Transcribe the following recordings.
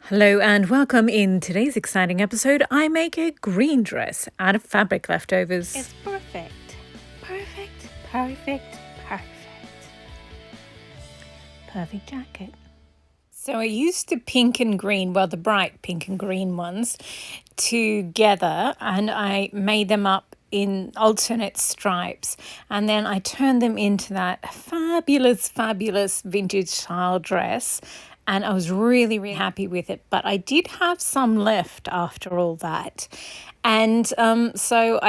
Hello and welcome. In today's exciting episode, I make a green dress out of fabric leftovers. It's perfect. Perfect, perfect, perfect. Perfect jacket. So I used the pink and green, well, the bright pink and green ones together, and I made them up in alternate stripes, and then I turned them into that fabulous vintage style dress, and I was really happy with it. But I did have some left after all that, and so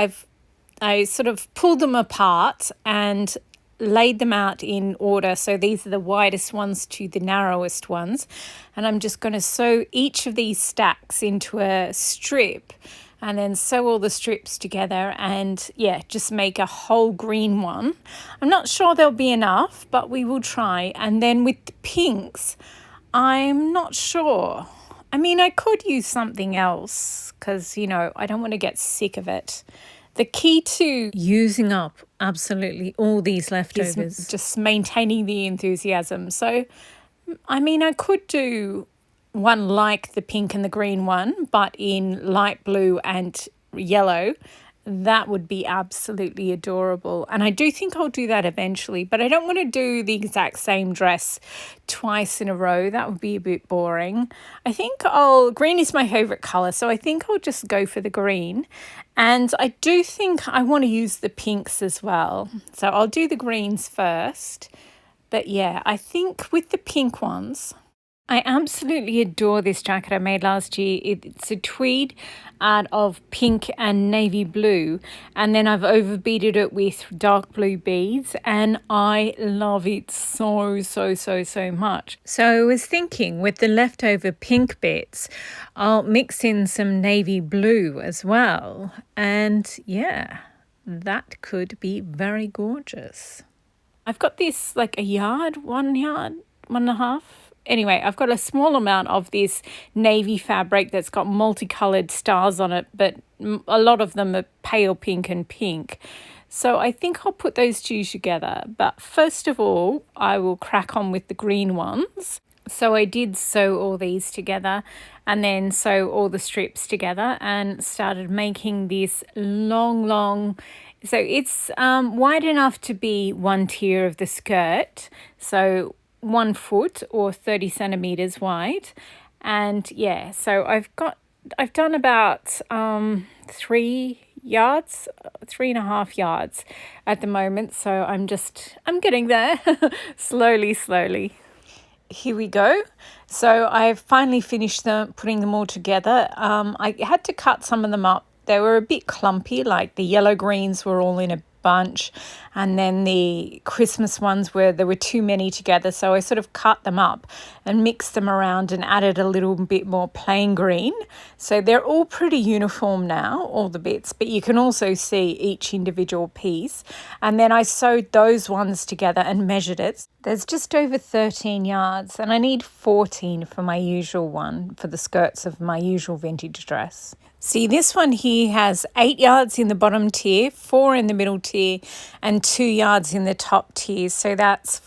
I sort of pulled them apart and laid them out in order. So these are the widest ones to the narrowest ones. And I'm just going to sew each of these stacks into a strip and then sew all the strips together and just make a whole green one. I'm not sure there'll be enough, but we will try. And then with the pinks, I'm not sure. I mean, I could use something else because, I don't want to get sick of it. The key to using up absolutely all these leftovers is just maintaining the enthusiasm. So, I mean, I could do one like the pink and the green one, but in light blue and yellow. That would be absolutely adorable. And I do think I'll do that eventually, but I don't want to do the exact same dress twice in a row. That would be a bit boring. I think green is my favorite color, so I think I'll just go for the green. And I do think I want to use the pinks as well. So I'll do the greens first. But I think with the pink ones, I absolutely adore this jacket I made last year. It's a tweed out of pink and navy blue, and then I've overbeaded it with dark blue beads, and I love it so much. So I was thinking with the leftover pink bits, I'll mix in some navy blue as well, and that could be very gorgeous. I've got this like a yard, 1 yard, 1.5. Anyway, I've got a small amount of this navy fabric that's got multicolored stars on it, but a lot of them are pale pink and pink. So I think I'll put those two together. But first of all, I will crack on with the green ones. So I did sew all these together and then sew all the strips together and started making this long. So it's wide enough to be one tier of the skirt. So 1 foot or 30 centimeters wide. And so I've done about 3 yards, 3.5 yards at the moment. So I'm getting there slowly. Here we go. So I've finally finished putting them all together. I had to cut some of them up. They were a bit clumpy, like the yellow greens were all in a bunch, and then the Christmas ones there were too many together, so I sort of cut them up and mixed them around and added a little bit more plain green. So they're all pretty uniform now, all the bits, but you can also see each individual piece. And then I sewed those ones together and measured it. There's just over 13 yards, and I need 14 for my usual one, for the skirts of my usual vintage dress. See, this one here has 8 yards in the bottom tier, 4 in the middle tier, and 2 yards in the top tier. So that's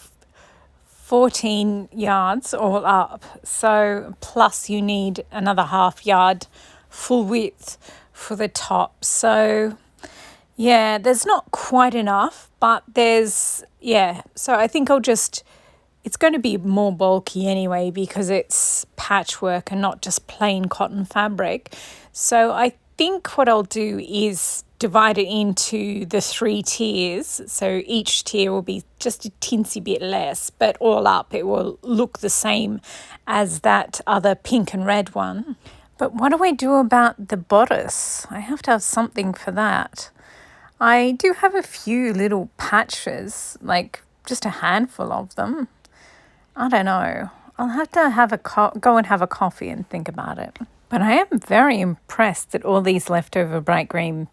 14 yards all up. So plus you need another half yard full width for the top. So there's not quite enough, but there's, so I think it's going to be more bulky anyway because it's patchwork and not just plain cotton fabric. So I think what I'll do is divide it into the 3 tiers. So each tier will be just a teensy bit less, but all up it will look the same as that other pink and red one. But what do I do about the bodice? I have to have something for that. I do have a few little patches, like just a handful of them. I don't know. I'll have to go and have a coffee and think about it. But I am very impressed that all these leftover bright green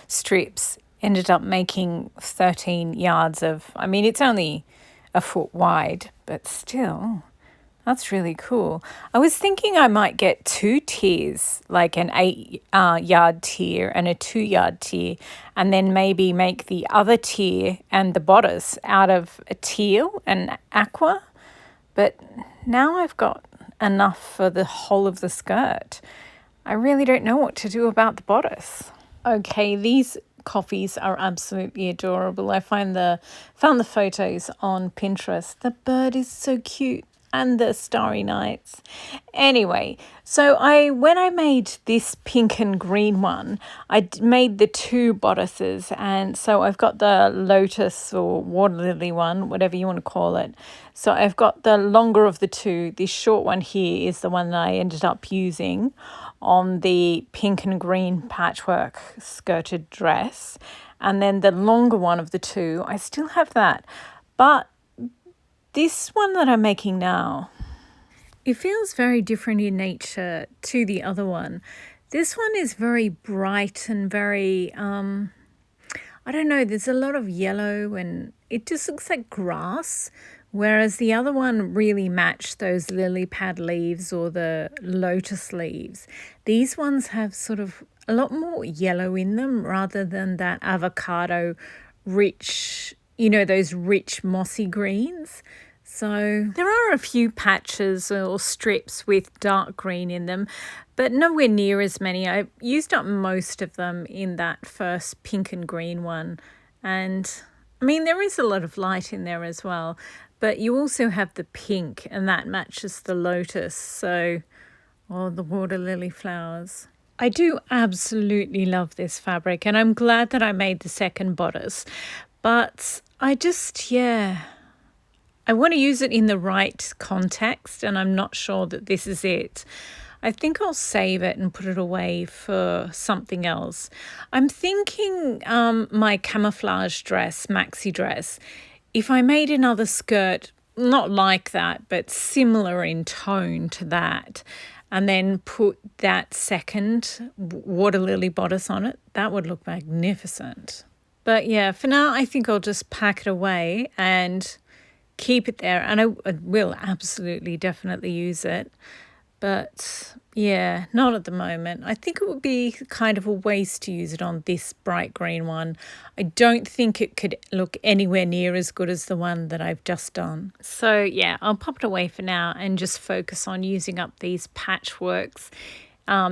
strips, ended up making 13 yards of, I mean, it's only a foot wide, but still, that's really cool. I was thinking I might get 2 tiers, like an 8 yard tier and a 2 yard tier, and then maybe make the other tier and the bodice out of a teal and aqua. But now I've got enough for the whole of the skirt. I really don't know what to do about the bodice. Okay, these coffees are absolutely adorable. I found the photos on Pinterest. The bird is so cute and the starry nights. Anyway, so when I made this pink and green one, made the two bodices, and so I've got the lotus or water lily one, whatever you want to call it. So I've got the longer of the two. This short one here is the one that I ended up using on the pink and green patchwork skirted dress, and then the longer one of the two, I still have that. But this one that I'm making now, it feels very different in nature to the other one. This one is very bright and very, I don't know, there's a lot of yellow and it just looks like grass, whereas the other one really matched those lily pad leaves or the lotus leaves. These ones have sort of a lot more yellow in them rather than that avocado rich, those rich mossy greens. So there are a few patches or strips with dark green in them, but nowhere near as many. I used up most of them in that first pink and green one. And I mean, there is a lot of light in there as well, but you also have the pink and that matches the lotus, or the water lily flowers. I do absolutely love this fabric and I'm glad that I made the second bodice, but I want to use it in the right context and I'm not sure that this is it. I think I'll save it and put it away for something else. I'm thinking my camouflage dress, maxi dress, if I made another skirt, not like that, but similar in tone to that, and then put that second water lily bodice on it, that would look magnificent. But yeah, for now, I think I'll just pack it away and keep it there. And I will absolutely, definitely use it. But yeah, not at the moment. I think it would be kind of a waste to use it on this bright green one. I don't think it could look anywhere near as good as the one that I've just done. So yeah, I'll pop it away for now and just focus on using up these patchworks,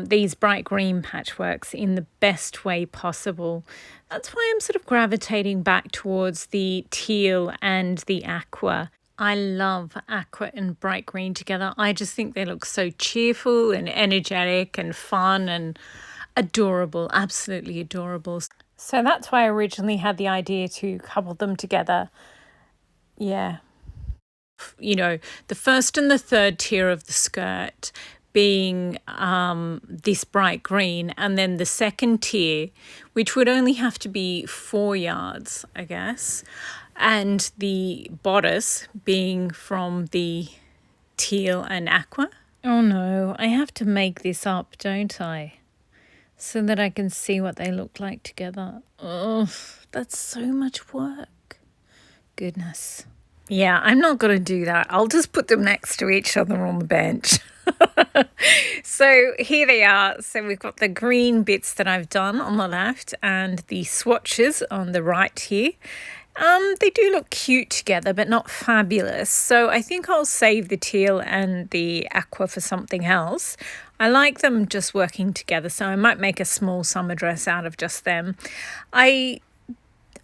these bright green patchworks in the best way possible. That's why I'm sort of gravitating back towards the teal and the aqua. I love aqua and bright green together. I just think they look so cheerful and energetic and fun and adorable, absolutely adorable. So that's why I originally had the idea to couple them together. Yeah. The first and the third tier of the skirt being this bright green, and then the second tier, which would only have to be 4 yards, I guess, and the bodice being from the teal and aqua. Oh no, I have to make this up, don't I? So that I can see what they look like together. Oh, that's so much work. Goodness. Yeah, I'm not going to do that. I'll just put them next to each other on the bench. So here they are. So we've got the green bits that I've done on the left and the swatches on the right here. They do look cute together, but not fabulous. So I think I'll save the teal and the aqua for something else. I like them just working together, so I might make a small summer dress out of just them.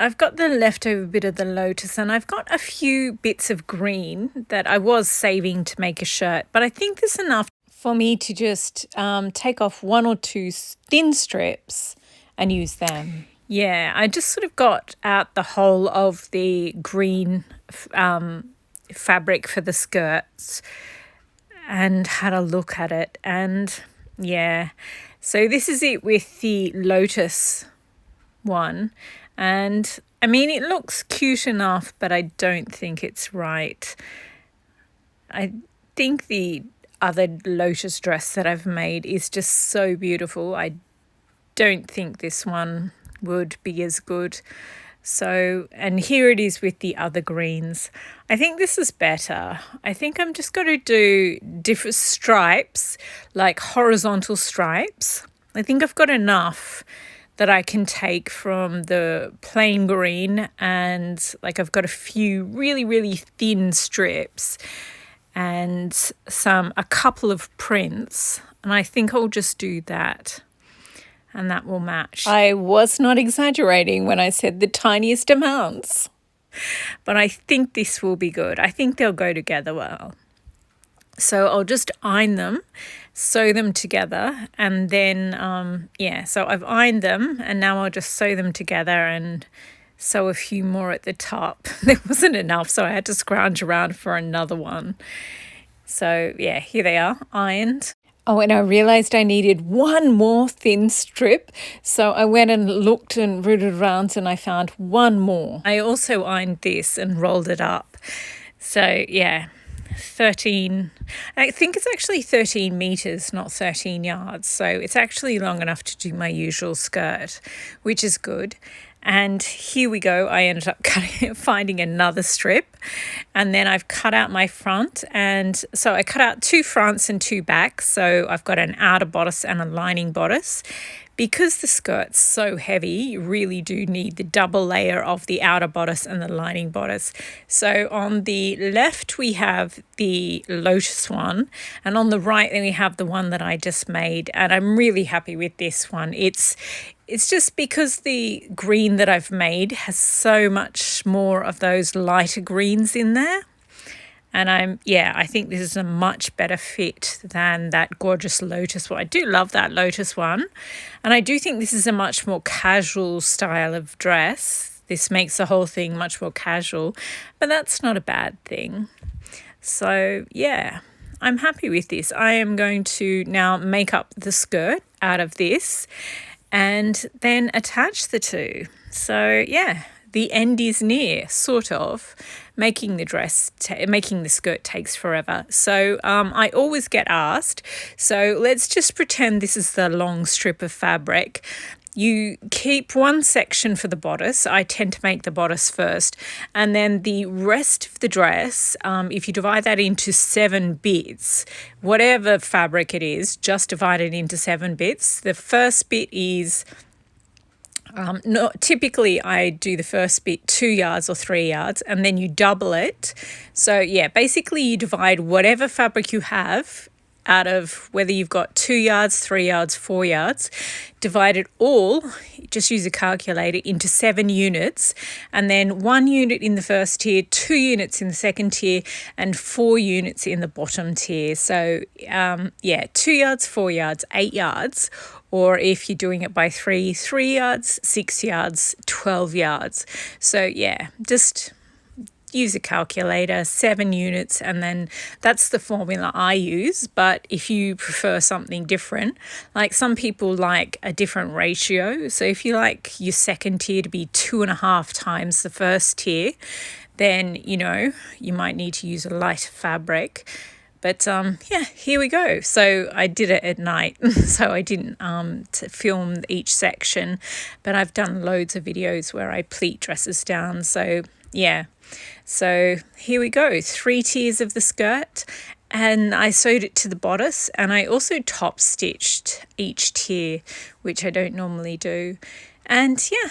I've got the leftover bit of the lotus and I've got a few bits of green that I was saving to make a shirt, but I think there's enough for me to just take off 1 or 2 thin strips and use them. Yeah, I just sort of got out the whole of the green fabric for the skirts and had a look at it. And yeah, so this is it with the lotus one. And I mean, it looks cute enough, but I don't think it's right. I think the other lotus dress that I've made is just so beautiful. I don't think this one would be as good. So, and here it is with the other greens. I think this is better. I think I'm just going to do different stripes, like horizontal stripes. I think I've got enough that I can take from the plain green, and like I've got a few really, really thin strips, and a couple of prints, and I think I'll just do that, and that will match. I was not exaggerating when I said the tiniest amounts, but I think this will be good. I think they'll go together well. So I'll just iron them, sew them together, and then, so I've ironed them, and now I'll just sew them together and sew a few more at the top. There wasn't enough, so I had to scrounge around for another one. So, yeah, here they are, ironed. Oh, and I realised I needed one more thin strip, so I went and looked and rooted around and I found one more. I also ironed this and rolled it up. So, yeah. 13, I think it's actually 13 meters, not 13 yards. So it's actually long enough to do my usual skirt, which is good. And here we go. I ended up finding another strip, and then I've cut out my front. And so I cut out 2 fronts and 2 backs. So I've got an outer bodice and a lining bodice. Because the skirt's so heavy, you really do need the double layer of the outer bodice and the lining bodice. So on the left, we have the lotus one, and on the right, then we have the one that I just made. And I'm really happy with this one. It's just because the green that I've made has so much more of those lighter greens in there. And I think this is a much better fit than that gorgeous lotus one. I do love that lotus one. And I do think this is a much more casual style of dress. This makes the whole thing much more casual, but that's not a bad thing. So, yeah, I'm happy with this. I am going to now make up the skirt out of this and then attach the two. So, yeah, the end is near, sort of. Making the skirt takes forever. So I always get asked, so let's just pretend this is the long strip of fabric. You keep one section for the bodice. I tend to make the bodice first. And then the rest of the dress, if you divide that into 7 bits, whatever fabric it is, just divide it into 7 bits. The first bit is... typically I do the first bit 2 yards or 3 yards, and then you double it. So yeah, basically you divide whatever fabric you have out of whether you've got 2 yards, 3 yards, 4 yards, divide it all, just use a calculator, into 7 units, and then 1 unit in the first tier, 2 units in the second tier, and 4 units in the bottom tier. So 2 yards, 4 yards, 8 yards, or if you're doing it by 3 yards, 6 yards, 12 yards. So yeah, just use a calculator, 7 units, and then that's the formula I use. But if you prefer something different, like some people like a different ratio. So if you like your second tier to be 2.5 times the first tier, then, you might need to use a lighter fabric. But here we go. So I did it at night, so I didn't film each section, but I've done loads of videos where I pleat dresses down. So yeah, so here we go. 3 tiers of the skirt, and I sewed it to the bodice, and I also top stitched each tier, which I don't normally do. And yeah,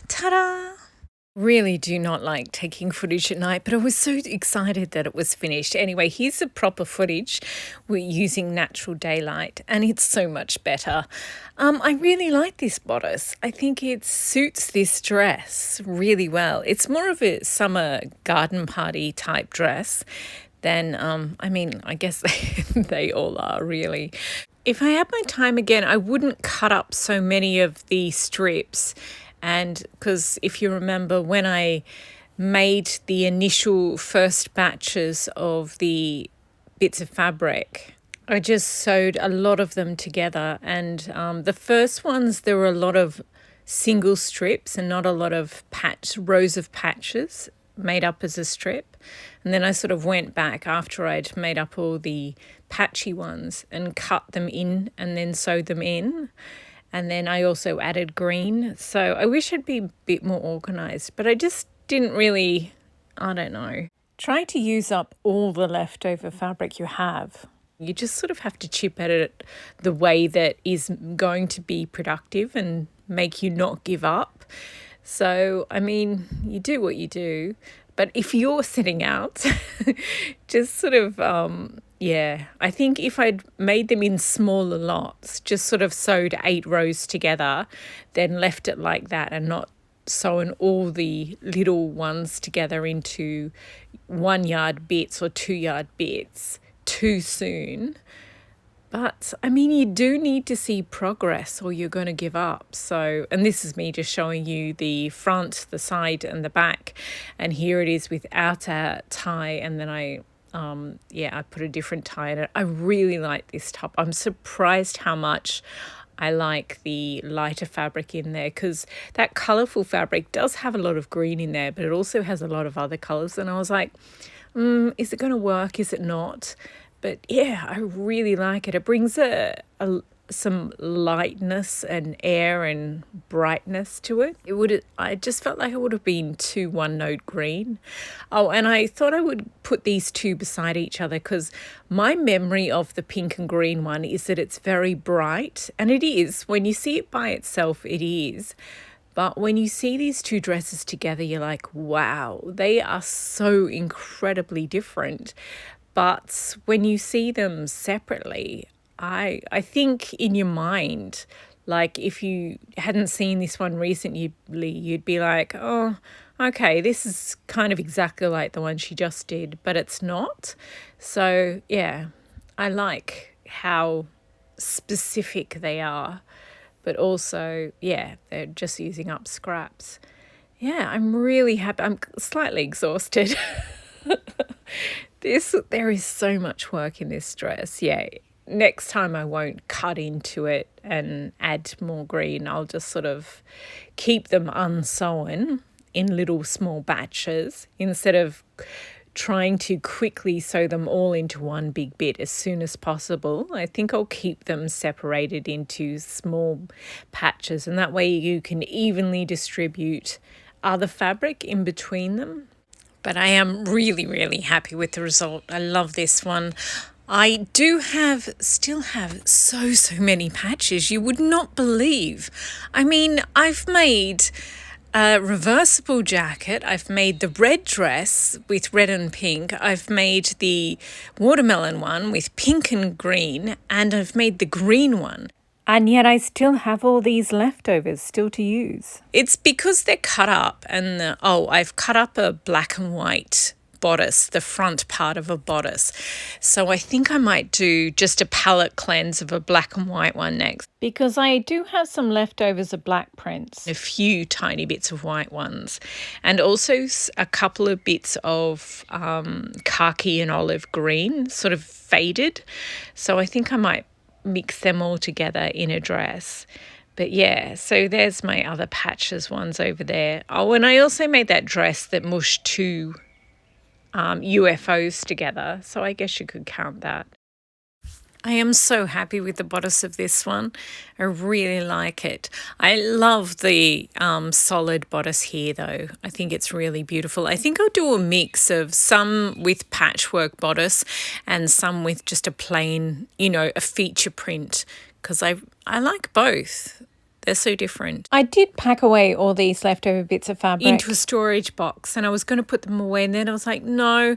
ta-da! Really do not like taking footage at night, but I was so excited that it was finished. Anyway, here's the proper footage. We're using natural daylight, and it's so much better. I really like this bodice. I think it suits this dress really well. It's more of a summer garden party type dress than, I guess they all are really. If I had my time again, I wouldn't cut up so many of the strips. And because if you remember, when I made the initial first batches of the bits of fabric, I just sewed a lot of them together. And the first ones, there were a lot of single strips and not a lot of rows of patches made up as a strip. And then I sort of went back after I'd made up all the patchy ones and cut them in and then sewed them in. And then I also added green. So I wish I'd be a bit more organised, but I just didn't really, Try to use up all the leftover fabric you have. You just sort of have to chip at it the way that is going to be productive and make you not give up. So, you do what you do, But if you're setting out, just sort of, I think if I'd made them in smaller lots, just sort of sewed 8 rows together, then left it like that and not sewn all the little ones together into 1 yard bits or 2 yard bits too soon. But I mean, you do need to see progress or you're going to give up. So, and this is me just showing you the front, the side and the back. And here it is without a tie. And then I put a different tie in it. I really like this top. I'm surprised how much I like the lighter fabric in there, because that colourful fabric does have a lot of green in there, but it also has a lot of other colours. And I was like, is it going to work? Is it not? But yeah, I really like it. It brings some lightness and air and brightness to it. I just felt like it would have been too one-note green. Oh, and I thought I would put these two beside each other because my memory of the pink and green one is that it's very bright. And it is. When you see it by itself, it is. But when you see these two dresses together, you're like, wow, they are so incredibly different. But when you see them separately, I think in your mind, like if you hadn't seen this one recently, you'd be like, oh, okay, this is kind of exactly like the one she just did, but it's not. So yeah, I like how specific they are, but also, yeah, they're just using up scraps. Yeah, I'm really happy. I'm slightly exhausted. There is so much work in this dress. Yeah, next time I won't cut into it and add more green. I'll just sort of keep them unsewn in little small batches instead of trying to quickly sew them all into one big bit as soon as possible. I think I'll keep them separated into small patches, and that way you can evenly distribute other fabric in between them. But I am really, really happy with the result. I love this one. I still have so many patches you would not believe. I mean, I've made a reversible jacket. I've made the red dress with red and pink. I've made the watermelon one with pink and green. And I've made the green one. And yet I still have all these leftovers still to use. It's because they're cut up and I've cut up a black and white bodice, the front part of a bodice. So I think I might do just a palette cleanse of a black and white one next. Because I do have some leftovers of black prints. A few tiny bits of white ones. And also a couple of bits of khaki and olive green, sort of faded. So I think I might mix them all together in a dress. But yeah, so there's my other patches ones over there. Oh, and I also made that dress that mushed 2 UFOs together, so I guess you could count that. I am so happy with the bodice of this one. I really like it. I love the solid bodice here though. I think it's really beautiful. I think I'll do a mix of some with patchwork bodice and some with just a plain, a feature print, because I like both. They're so different. I did pack away all these leftover bits of fabric into a storage box, and I was going to put them away, and then I was like, no,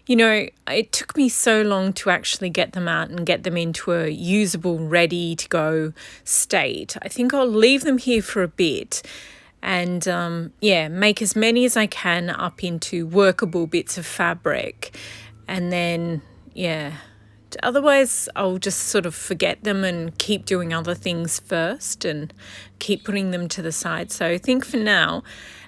it took me so long to actually get them out and get them into a usable, ready to go state. I think I'll leave them here for a bit and make as many as I can up into workable bits of fabric, and then otherwise I'll just sort of forget them and keep doing other things first and keep putting them to the side. So I think for now,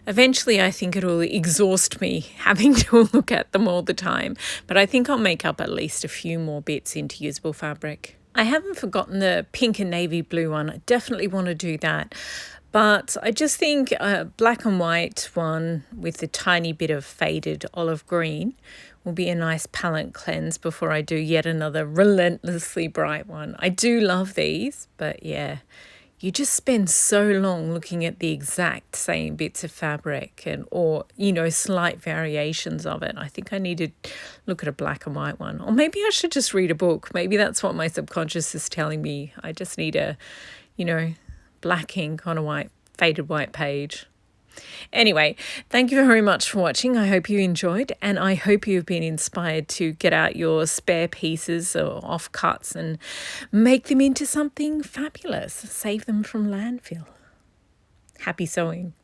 eventually I think it'll exhaust me having to look at them all the time. But I think I'll make up at least a few more bits into usable fabric. I haven't forgotten the pink and navy blue one. I definitely want to do that. But I just think a black and white one with a tiny bit of faded olive green will be a nice palette cleanse before I do yet another relentlessly bright one. I do love these, but yeah, you just spend so long looking at the exact same bits of fabric or slight variations of it. I think I need to look at a black and white one. Or maybe I should just read a book. Maybe that's what my subconscious is telling me. I just need a, black ink on a faded white page. Anyway, thank you very much for watching. I hope you enjoyed, and I hope you've been inspired to get out your spare pieces or offcuts and make them into something fabulous. Save them from landfill. Happy sewing.